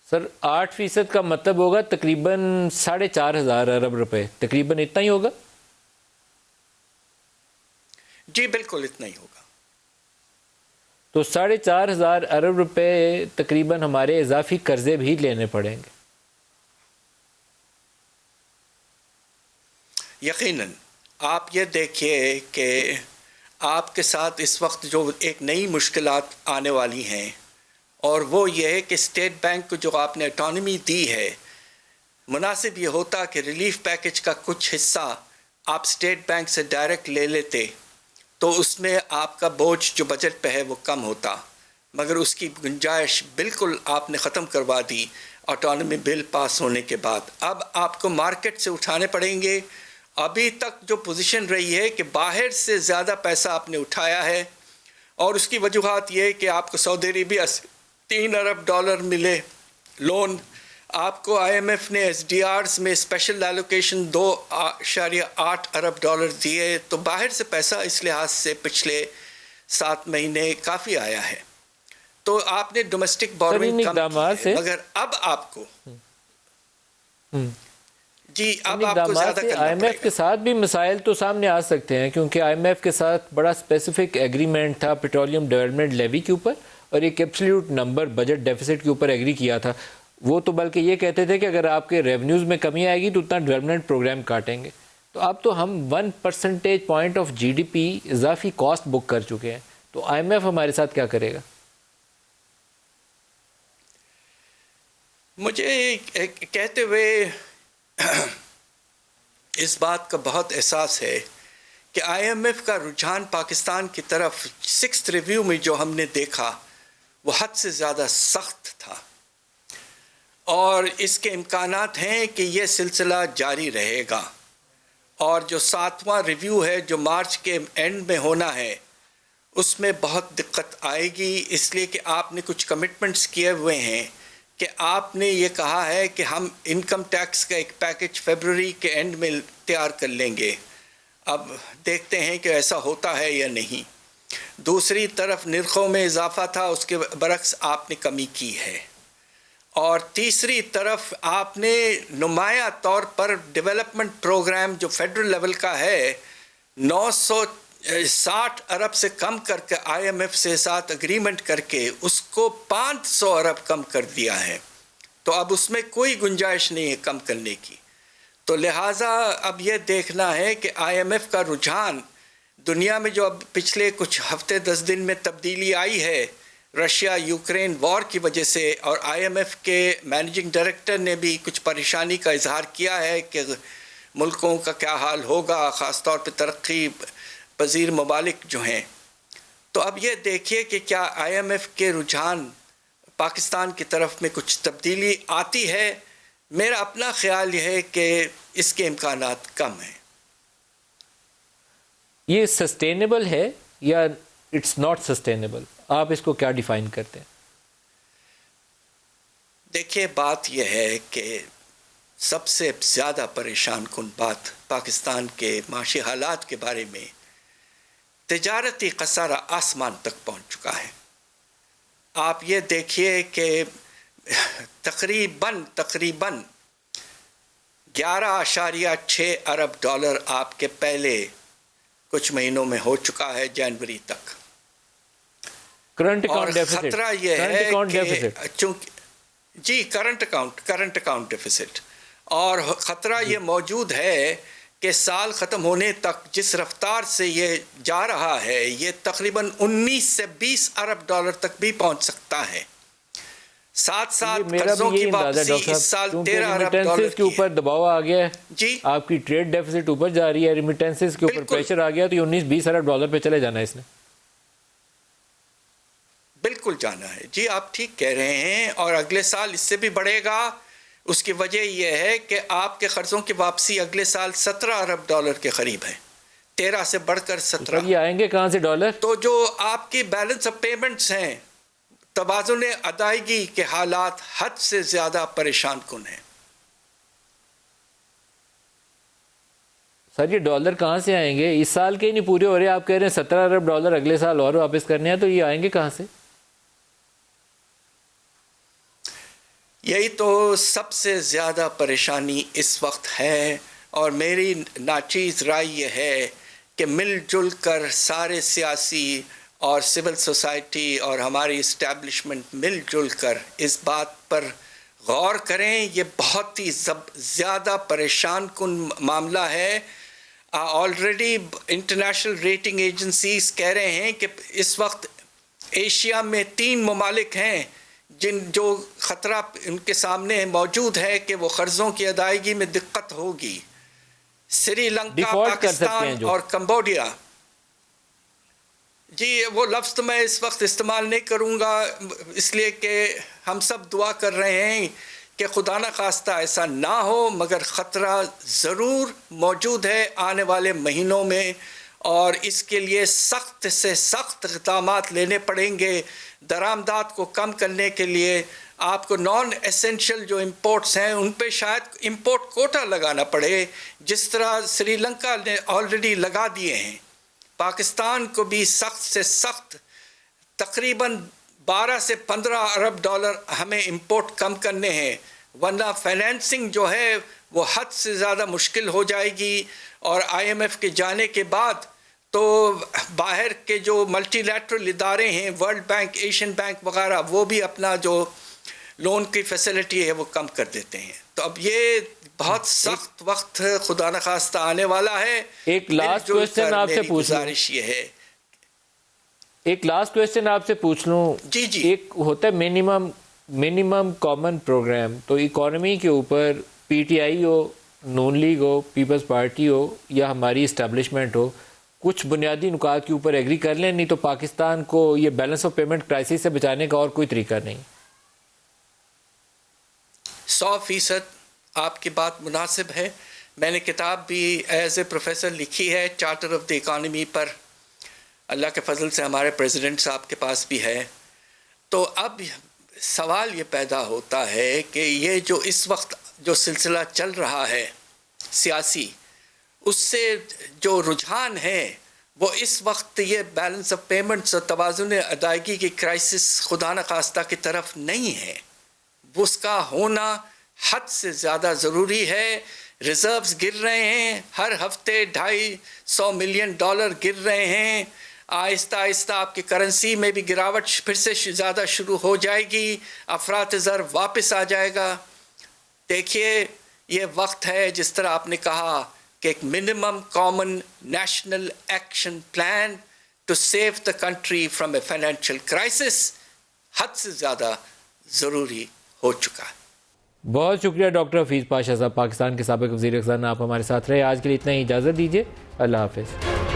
S1: سر 8% کا مطلب ہوگا تقریباً 4,500 ارب روپے، تقریباً اتنا ہی ہوگا؟
S5: جی بالکل اتنا ہی ہوگا.
S1: تو 4,500 ارب روپے تقریباً ہمارے اضافی قرضے بھی لینے پڑیں گے.
S5: یقیناً آپ یہ دیکھیے کہ آپ کے ساتھ اس وقت جو ایک نئی مشکلات آنے والی ہیں، اور وہ یہ ہے کہ اسٹیٹ بینک کو جو آپ نے اٹانومی دی ہے، مناسب یہ ہوتا کہ ریلیف پیکج کا کچھ حصہ آپ اسٹیٹ بینک سے ڈائریکٹ لے لیتے تو اس میں آپ کا بوجھ جو بجٹ پہ ہے وہ کم ہوتا، مگر اس کی گنجائش بالکل آپ نے ختم کروا دی اٹانومی بل پاس ہونے کے بعد. اب آپ کو مارکیٹ سے اٹھانے پڑیں گے. ابھی تک جو پوزیشن رہی ہے کہ باہر سے زیادہ پیسہ آپ نے اٹھایا ہے، اور اس کی وجوہات یہ ہے کہ آپ کو سعودی عربیہ سے 3 ارب ڈالر ملے لون، آپ کو آئی ایم ایف نے ایس ڈی آرز میں اسپیشل ایلوکیشن 2.8 ارب ڈالر دیے، تو باہر سے پیسہ اس لحاظ سے پچھلے 7 مہینے کافی آیا ہے. تو آپ نے ڈومیسٹک بورونگ کم کی ہے، مگر اب آپ کو اب آپ کو زیادہ کرنا
S1: آئی ایم ایف کے ساتھ بھی مسائل تو سامنے آ سکتے ہیں، کیونکہ آئی ایم ایف کے ساتھ بڑا اسپیسیفک ایگریمنٹ تھا پیٹرولیم ڈیولپمنٹ لیوی کے اوپر، اور ایک ایبسلیوٹ نمبر بجٹ ڈیفیسٹ کے اوپر ایگری کیا تھا. وہ تو بلکہ یہ کہتے تھے کہ اگر آپ کے ریونیوز میں کمی آئے گی تو اتنا ڈیولپمنٹ پروگرام کاٹیں گے. تو اب تو ہم 1% point of G D P اضافی کاسٹ بک کر چکے ہیں، تو آئی ایم ایف ہمارے ساتھ کیا کرے گا؟
S5: مجھے کہتے ہوئے اس بات کا بہت احساس ہے کہ آئی ایم ایف کا رجحان پاکستان کی طرف 6th ریویو میں جو ہم نے دیکھا وہ حد سے زیادہ سخت تھا، اور اس کے امکانات ہیں کہ یہ سلسلہ جاری رہے گا، اور جو 7واں ریویو ہے جو مارچ کے اینڈ میں ہونا ہے اس میں بہت دقت آئے گی، اس لیے کہ آپ نے کچھ کمٹمنٹس کیے ہوئے ہیں کہ آپ نے یہ کہا ہے کہ ہم انکم ٹیکس کا ایک پیکج فیبروری کے اینڈ میں تیار کر لیں گے۔ اب دیکھتے ہیں کہ ایسا ہوتا ہے یا نہیں۔ دوسری طرف نرخوں میں اضافہ تھا، اس کے برعکس آپ نے کمی کی ہے، اور تیسری طرف آپ نے نمایاں طور پر ڈیولپمنٹ پروگرام جو فیڈرل لیول کا ہے 960 ارب سے کم کر کے آئی ایم ایف سے ساتھ اگریمنٹ کر کے اس کو 500 ارب کم کر دیا ہے، تو اب اس میں کوئی گنجائش نہیں ہے کم کرنے کی۔ تو لہٰذا اب یہ دیکھنا ہے کہ آئی ایم ایف کا رجحان دنیا میں جو اب پچھلے کچھ ہفتے 10 دن میں تبدیلی آئی ہے رشیا یوکرین وار کی وجہ سے، اور آئی ایم ایف کے مینیجنگ ڈائریکٹر نے بھی کچھ پریشانی کا اظہار کیا ہے کہ ملکوں کا کیا حال ہوگا، خاص طور پہ ترقی پذیر ممالک جو ہیں۔ تو اب یہ دیکھیے کہ کیا آئی ایم ایف کے رجحان پاکستان کی طرف میں کچھ تبدیلی آتی ہے۔ میرا اپنا خیال یہ ہے کہ اس کے امکانات کم ہیں۔
S1: یہ سسٹینیبل ہے یا اٹس ناٹ سسٹینیبل؟ آپ اس کو کیا ڈیفائن کرتے ہیں؟
S5: دیکھیے بات یہ ہے کہ سب سے زیادہ پریشان کن بات پاکستان کے معاشی حالات کے بارے میں تجارتی خسارہ آسمان تک پہنچ چکا ہے۔ آپ یہ دیکھیے کہ تقریباً 11.6 ارب ڈالر آپ کے پہلے کچھ مہینوں میں ہو چکا ہے جنوری تک،
S1: کرنٹ
S5: اور
S1: اکاؤنٹ ڈیفیسٹ،
S5: خطرہ یہ ہے کہ چونکہ کرنٹ اکاؤنٹ ڈیفیسٹ، اور خطرہ یہ موجود ہے کہ سال ختم ہونے تک جس رفتار سے یہ جا رہا ہے یہ تقریباً 19 سے 20 ارب ڈالر تک بھی پہنچ سکتا ہے۔ ساتھ ساتھ قرضوں کی واپسی اس سال 13 ارب ڈالر
S1: کے اوپر دباؤ آ گیا ہے،
S5: جی
S1: آپ کی ٹریڈ ڈیفیسٹ اوپر جا رہی ہے، ریمیٹنسز کے اوپر
S5: بالکل
S1: پریشر آ گیا، تو یہ 19-20 ارب ڈالر پہ چلے جانا ہے اس نے۔
S5: بالکل جانا ہے، جی آپ ٹھیک کہہ رہے ہیں، اور اگلے سال اس سے بھی بڑھے گا۔ اس کی وجہ یہ ہے کہ آپ کے قرضوں کی واپسی اگلے سال 17 ارب ڈالر کے قریب ہے، 13 سے بڑھ کر 17۔
S1: یہ آئیں گے کہاں سے ڈالر؟
S5: تو جو آپ کی بیلنس آف پیمنٹس ہیں، توازن ادائیگی کے حالات حد سے زیادہ پریشان کن ہیں۔
S1: سر یہ ڈالر کہاں سے آئیں گے؟ اس سال کے ہی نہیں پورے ہو رہے، آپ کہہ رہے ہیں 17 ارب ڈالر اگلے سال اور واپس کرنے ہیں، تو یہ آئیں گے کہاں سے؟
S5: یہی تو سب سے زیادہ پریشانی اس وقت ہے، اور میری ناچیز رائے یہ ہے کہ مل جل کر سارے سیاسی اور سول سوسائٹی اور ہماری اسٹیبلشمنٹ مل جل کر اس بات پر غور کریں۔ یہ بہت ہی زیادہ پریشان کن معاملہ ہے۔ آلریڈی انٹرنیشنل ریٹنگ ایجنسیز کہہ رہے ہیں کہ اس وقت ایشیا میں 3 ممالک ہیں جو خطرہ ان کے سامنے موجود ہے کہ وہ قرضوں کی ادائیگی میں دقت ہوگی: سری لنکا، پاکستان اور کمبوڈیا۔ جی وہ لفظ تو میں اس وقت استعمال نہیں کروں گا، اس لیے کہ ہم سب دعا کر رہے ہیں کہ خدا نہ خواستہ ایسا نہ ہو، مگر خطرہ ضرور موجود ہے آنے والے مہینوں میں، اور اس کے لیے سخت سے سخت اقدامات لینے پڑیں گے۔ درآمدات کو کم کرنے کے لیے آپ کو نان ایسنشل جو امپورٹس ہیں ان پہ شاید امپورٹ کوٹا لگانا پڑے، جس طرح سری لنکا نے آلریڈی لگا دیے ہیں۔ پاکستان کو بھی سخت سے سخت تقریباً 12 سے 15 ارب ڈالر ہمیں امپورٹ کم کرنے ہیں، ورنہ فائنینسنگ جو ہے وہ حد سے زیادہ مشکل ہو جائے گی، اور آئی ایم ایف کے جانے کے بعد تو باہر کے جو ملٹی لیٹرل ادارے ہیں، ورلڈ بینک، ایشین بینک وغیرہ، وہ بھی اپنا جو لون کی فیسلٹی ہے وہ کم کر دیتے ہیں۔ تو اب یہ بہت سخت وقت خدا نخواستہ آنے والا ہے۔
S1: ایک لاسٹ کوسچن آپ سے پوچھ لوں،
S5: گزارش یہ ہے،
S1: ایک لاسٹ کوسچن آپ سے پوچھ لوں۔
S5: جی جی
S1: ایک ہوتا ہے منیمم کامن پروگرام، تو اکانومی کے اوپر پی ٹی آئی ہو، نون لیگ ہو، پیپلز پارٹی ہو یا ہماری اسٹیبلشمنٹ ہو، کچھ بنیادی نکات کے اوپر ایگری کر لیں، نہیں تو پاکستان کو یہ بیلنس آف پیمنٹ کرائسس سے بچانے کا اور کوئی طریقہ نہیں۔
S5: 100% آپ کی بات مناسب ہے. میں نے کتاب بھی ایز اے پروفیسر لکھی ہے چارٹر آف دی اکانومی پر. اللہ کے فضل سے ہمارے پریزیڈنٹ صاحب کے پاس بھی ہے. تو اب سوال یہ پیدا ہوتا ہے کہ یہ جو اس وقت جو سلسلہ چل رہا ہے سیاسی، اس سے جو رجحان ہے وہ اس وقت یہ بیلنس آف پیمنٹس اور توازن ادائیگی کی کرائسس خدا نخواستہ کی طرف نہیں ہے. اس کا ہونا حد سے زیادہ ضروری ہے. ریزروز گر رہے ہیں، ہر ہفتے $250 ملین گر رہے ہیں. آہستہ آہستہ آپ کی کرنسی میں بھی گراوٹ پھر سے زیادہ شروع ہو جائے گی. افراط زر واپس آ جائے گا. دیکھیے یہ وقت ہے جس طرح آپ نے کہا کہ ایک minimum common national action plan to save the country from a financial crisis حد سے زیادہ ضروری ہو چکا ہے.
S1: بہت شکریہ ڈاکٹر حفیظ پاشا صاحب، پاکستان کے سابق وزیر خزانہ. آپ ہمارے ساتھ رہے. آج کے لیے اتنا ہی، اجازت دیجیے. اللہ حافظ.